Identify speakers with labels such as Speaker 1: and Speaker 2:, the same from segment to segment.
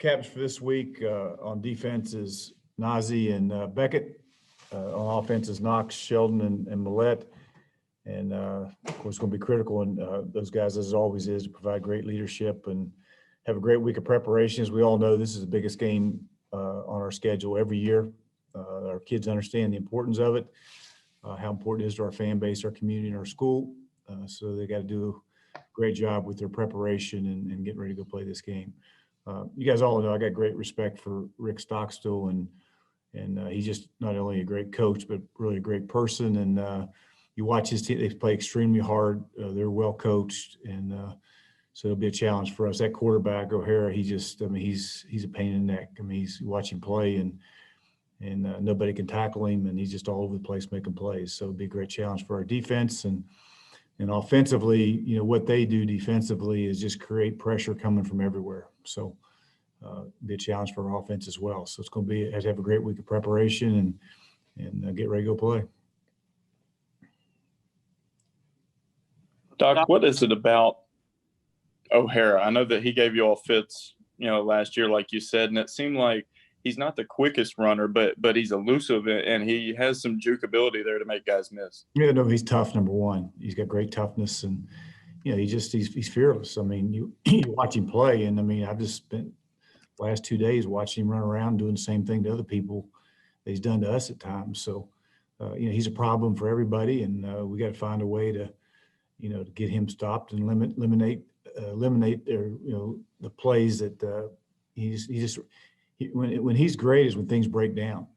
Speaker 1: Captains for this week on defense is Nazi and Beckett. On offense is Knox, Sheldon, and Millette. And of course, it's going to be critical. And those guys, as always, is to provide great leadership and have a great week of preparation. As we all know, this is the biggest game on our schedule every year. Our kids understand the importance of it, how important it is to our fan base, our community, and our school. So they got to do a great job with their preparation and getting ready to go play this game. You guys all know I got great respect for Rick Stockstill, and he's just not only a great coach, but really a great person. And you watch his team; they play extremely hard. They're well coached, and so it'll be a challenge for us. That quarterback O'Hara, he's a pain in the neck. I mean, you watch him play, and nobody can tackle him, and he's just all over the place making plays. So it'll be a great challenge for our defense, and offensively, what they do defensively is just create pressure coming from everywhere. So be a challenge for our offense as well. So it's going to be have a great week of preparation and get ready to go play.
Speaker 2: Doc, what is it about O'Hara? I know that he gave you all fits, last year, like you said, and it seemed like he's not the quickest runner, but he's elusive and he has some juke ability there to make guys miss.
Speaker 1: Yeah, no, he's tough. Number one, he's got great toughness, and he's fearless. I mean, you watch him play, and I mean, I've just spent the last 2 days watching him run around doing the same thing to other people that he's done to us at times. So, he's a problem for everybody, and we got to find a way to get him stopped and eliminate their, the plays that when he's great is when things break down.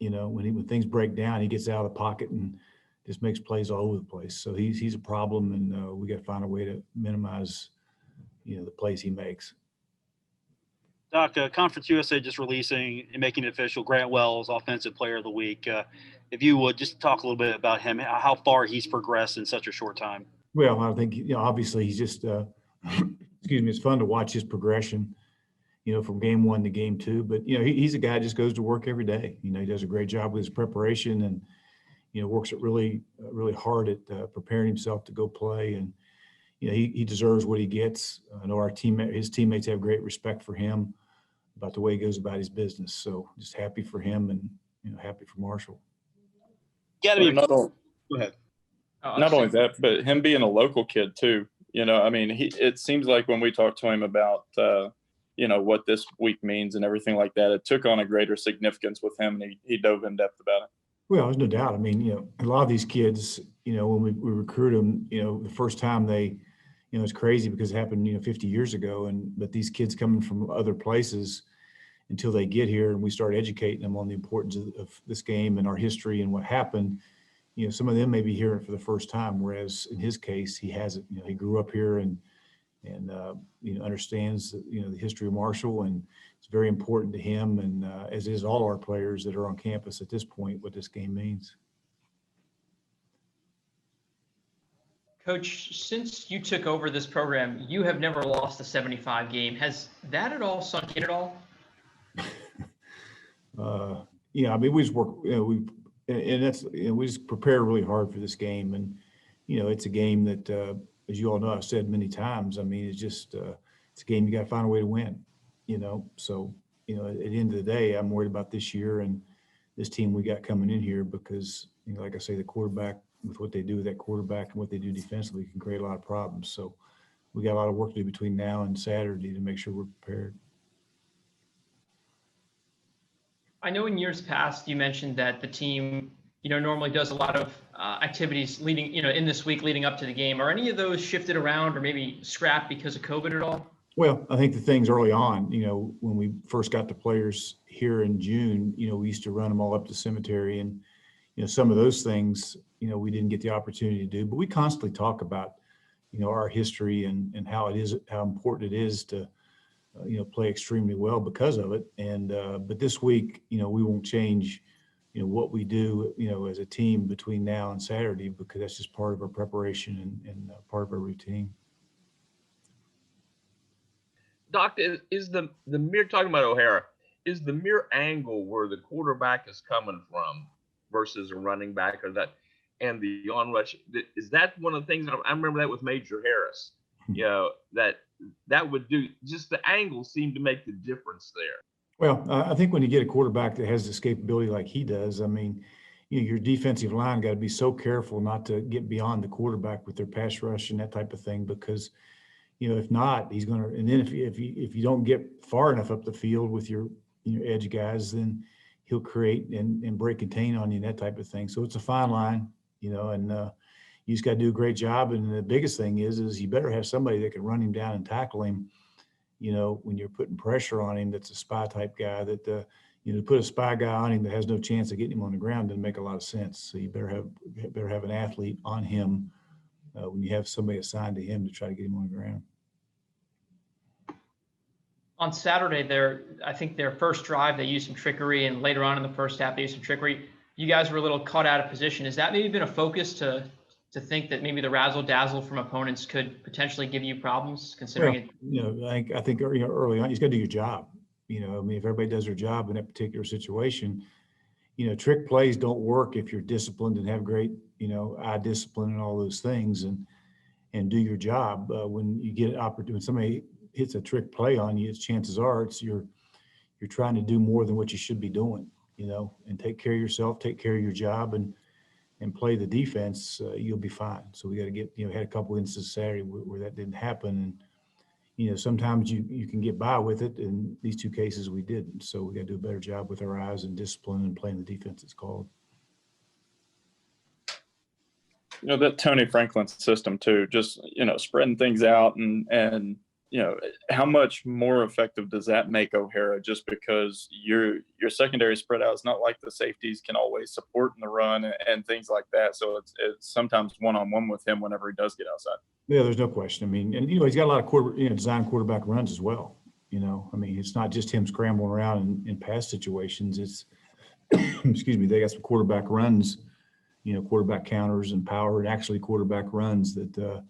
Speaker 1: When things break down, he gets out of the pocket and just makes plays all over the place. So he's a problem, and we got to find a way to minimize, the plays he makes.
Speaker 3: Doc, Conference USA just releasing and making it official Grant Wells Offensive Player of the Week. If you would just talk a little bit about him, how far he's progressed in such a short time.
Speaker 1: Well, I think, obviously he's just, it's fun to watch his progression, from game one to game two. But, he's a guy that just goes to work every day. He does a great job with his preparation and, works it really, really hard at preparing himself to go play. And, he deserves what he gets. I know his teammates have great respect for him about the way he goes about his business. So just happy for him and, happy for Marshall.
Speaker 3: Go ahead.
Speaker 2: Not only that, but him being a local kid too. It seems like when we talked to him about, what this week means and everything like that, it took on a greater significance with him, and he dove in depth about it.
Speaker 1: Well, there's no doubt. I mean, a lot of these kids, when we recruit them, the first time they, it's crazy because it happened, 50 years ago. But these kids coming from other places until they get here and we start educating them on the importance of this game and our history and what happened, some of them may be hearing it for the first time, whereas in his case, he hasn't. He grew up here and understands, the history of Marshall, and it's very important to him, and as is all our players that are on campus at this point, what this game means.
Speaker 4: Coach, since you took over this program, you have never lost a 75 game. Has that at all sunk in at all?
Speaker 1: Yeah, I mean, we just work, we just prepare really hard for this game. And, it's a game that, as you all know, I've said many times, I mean, it's just, it's a game you got to find a way to win, So, at the end of the day, I'm worried about this year and this team we got coming in here because, like I say, the quarterback, with what they do with that quarterback and what they do defensively, can create a lot of problems. So we got a lot of work to do between now and Saturday to make sure we're prepared.
Speaker 4: I know in years past you mentioned that the team, normally does a lot of activities leading, in this week leading up to the game. Are any of those shifted around or maybe scrapped because of COVID at all?
Speaker 1: Well, I think the things early on, when we first got the players here in June, we used to run them all up to the cemetery, and some of those things, we didn't get the opportunity to do, but we constantly talk about, our history and how important it is to, play extremely well because of it. And, but this week, we won't change, what we do, as a team between now and Saturday, because that's just part of our preparation and part of our routine.
Speaker 5: Doc, is the mere, talking about O'Hara, is the mere angle where the quarterback is coming from versus a running back, or that, and the onrush, is that one of the things? I remember that with Major Harris, that that would do, just the angle seemed to make the difference there.
Speaker 1: Well, I think when you get a quarterback that has this capability like he does, I mean, your defensive line got to be so careful not to get beyond the quarterback with their pass rush and that type of thing, because, if not, he's going to, and then if you don't get far enough up the field with your edge guys, then he'll create and break contain on you and that type of thing. So it's a fine line, and you just got to do a great job. And the biggest thing is you better have somebody that can run him down and tackle him, when you're putting pressure on him, that's a spy type guy that, to put a spy guy on him that has no chance of getting him on the ground doesn't make a lot of sense. So you better have an athlete on him when you have somebody assigned to him to try to get him on the ground.
Speaker 4: On Saturday, I think their first drive, they used some trickery, and later on in the first half, they used some trickery. You guys were a little caught out of position. Has that maybe been a focus to think that maybe the razzle dazzle from opponents could potentially give you problems, considering
Speaker 1: I think early on, you just got to do your job. If everybody does their job in that particular situation, trick plays don't work if you're disciplined and have great, eye discipline and all those things, and do your job. When you get an opportunity, when somebody hits a trick play on you, chances are you're trying to do more than what you should be doing, and take care of yourself, take care of your job, and play the defense. You'll be fine. So we got to get, had a couple instances Saturday where that didn't happen, and sometimes you can get by with it. In these two cases, we didn't. So we got to do a better job with our eyes and discipline and playing the defense it's called.
Speaker 2: That Tony Franklin system too, just, spreading things out and how much more effective does that make O'Hara, just because your secondary spread out is not like the safeties can always support in the run and things like that. So it's sometimes one-on-one with him whenever he does get outside. Yeah, there's no question. I mean, and he's got a lot of design quarterback runs as well. It's not just him scrambling around in pass situations. It's excuse me, they got some quarterback runs, quarterback counters and power, and actually quarterback runs that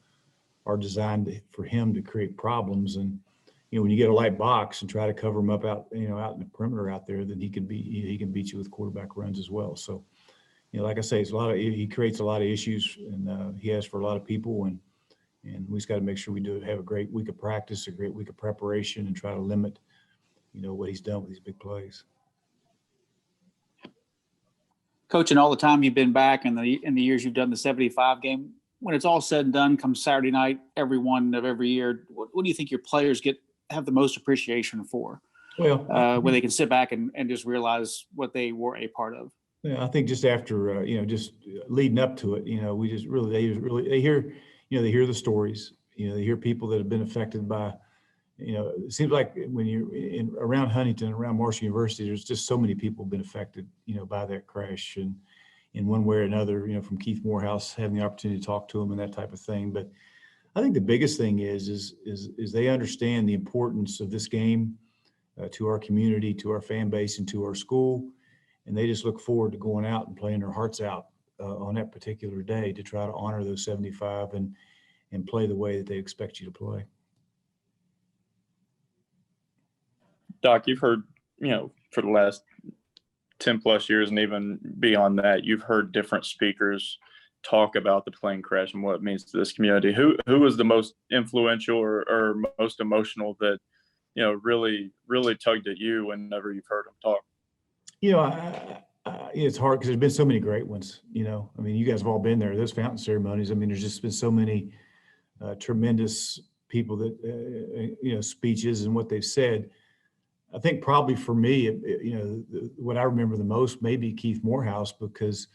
Speaker 2: are designed for him to create problems. And when you get a light box and try to cover him up out in the perimeter out there, then he can beat you with quarterback runs as well. So like I say, he creates a lot of issues, and he has for a lot of people, and we just got to make sure we have a great week of practice, a great week of preparation, and try to limit what he's done with these big plays.
Speaker 6: Coaching all the time you've been back, in the years you've done the 75 game, when it's all said and done, come Saturday night, every year, what do you think your players have the most appreciation for?
Speaker 1: Well,
Speaker 6: when they can sit back and just realize what they were a part of.
Speaker 1: Yeah, I think just after, just leading up to it, we just they hear the stories, they hear people that have been affected by, it seems like when you're around Huntington, around Marshall University, there's just so many people been affected, by that crash, and in one way or another, from Keith Morehouse, having the opportunity to talk to him and that type of thing. But I think the biggest thing is they understand the importance of this game to our community, to our fan base, and to our school. And they just look forward to going out and playing their hearts out on that particular day to try to honor those 75 and play the way that they expect you to play.
Speaker 2: Doc, you've heard, for the last 10 plus years and even beyond that, you've heard different speakers talk about the plane crash and what it means to this community. Who was the most influential or most emotional that, really tugged at you whenever you've heard them talk?
Speaker 1: It's hard because there's been so many great ones. You guys have all been there. Those fountain ceremonies. There's just been so many tremendous people that, speeches and what they've said. I think probably for me, what I remember the most may be Keith Morehouse, because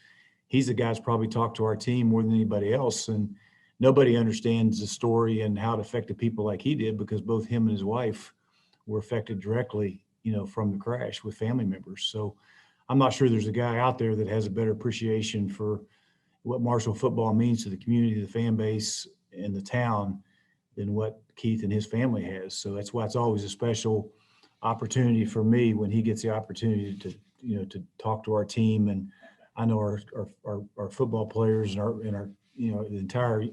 Speaker 1: he's the guy who's probably talked to our team more than anybody else. And nobody understands the story and how it affected people like he did, because both him and his wife were affected directly, from the crash with family members. So I'm not sure there's a guy out there that has a better appreciation for what Marshall football means to the community, the fan base, and the town than what Keith and his family has. So that's why it's always a special opportunity for me when he gets the opportunity to talk to our team. And I know our football players and our the entire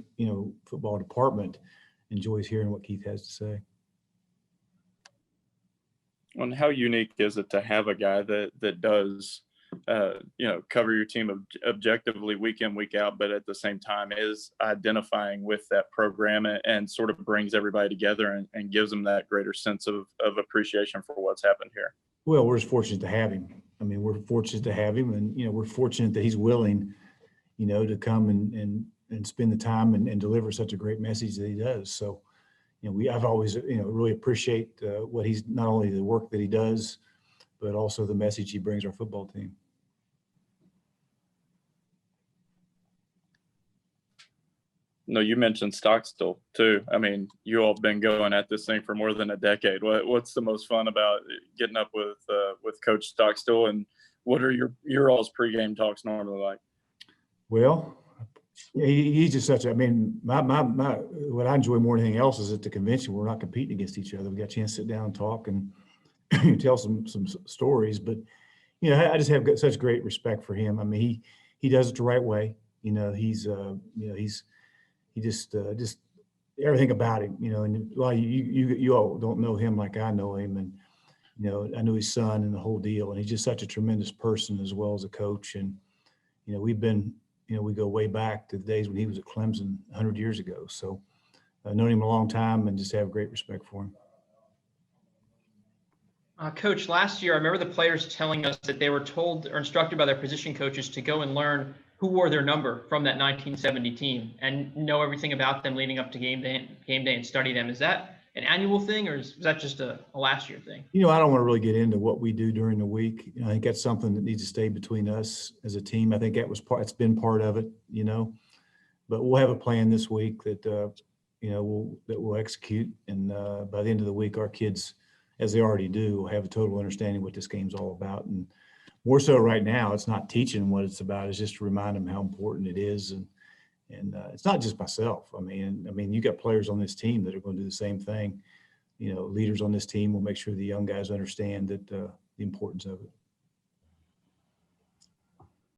Speaker 1: football department enjoys hearing what Keith has to say.
Speaker 2: And how unique is it to have a guy that does cover your team objectively week in, week out, but at the same time is identifying with that program and sort of brings everybody together and gives them that greater sense of appreciation for what's happened here.
Speaker 1: Well, we're just fortunate to have him. I mean, we're fortunate to have him, and we're fortunate that he's willing, to come and spend the time and deliver such a great message that he does. So, I've always, really appreciate what he's, not only the work that he does, but also the message he brings our football team.
Speaker 2: No, you mentioned Stockstill too. I mean, you all have been going at this thing for more than a decade. What's the most fun about getting up with Coach Stockstill, and what are your all's pregame talks normally like?
Speaker 1: Well, he's just such a, I mean, my what I enjoy more than anything else is at the convention, we're not competing against each other. We got a chance to sit down and talk and tell some stories. But, I just have got such great respect for him. I mean, he does it the right way. He just everything about him, and a lot of you all don't know him like I know him. And, I know his son and the whole deal. And he's just such a tremendous person as well as a coach. And, we've been, we go way back to the days when he was at Clemson 100 years ago. So I've known him a long time and just have great respect for him.
Speaker 4: Coach, last year, I remember the players telling us that they were told or instructed by their position coaches to go and learn who wore their number from that 1970 team and know everything about them leading up to game day and study them. Is that an annual thing, or is that just a last year thing?
Speaker 1: I don't want to really get into what we do during the week. I think that's something that needs to stay between us as a team. I think it's been part of it, but we'll have a plan this week that, we'll execute. And by the end of the week, our kids, as they already do, will have a total understanding what this game's all about. And more so right now, it's not teaching what it's about. It's just to remind them how important it is. And it's not just myself. I mean, you got players on this team that are going to do the same thing. Leaders on this team will make sure the young guys understand that the importance of it.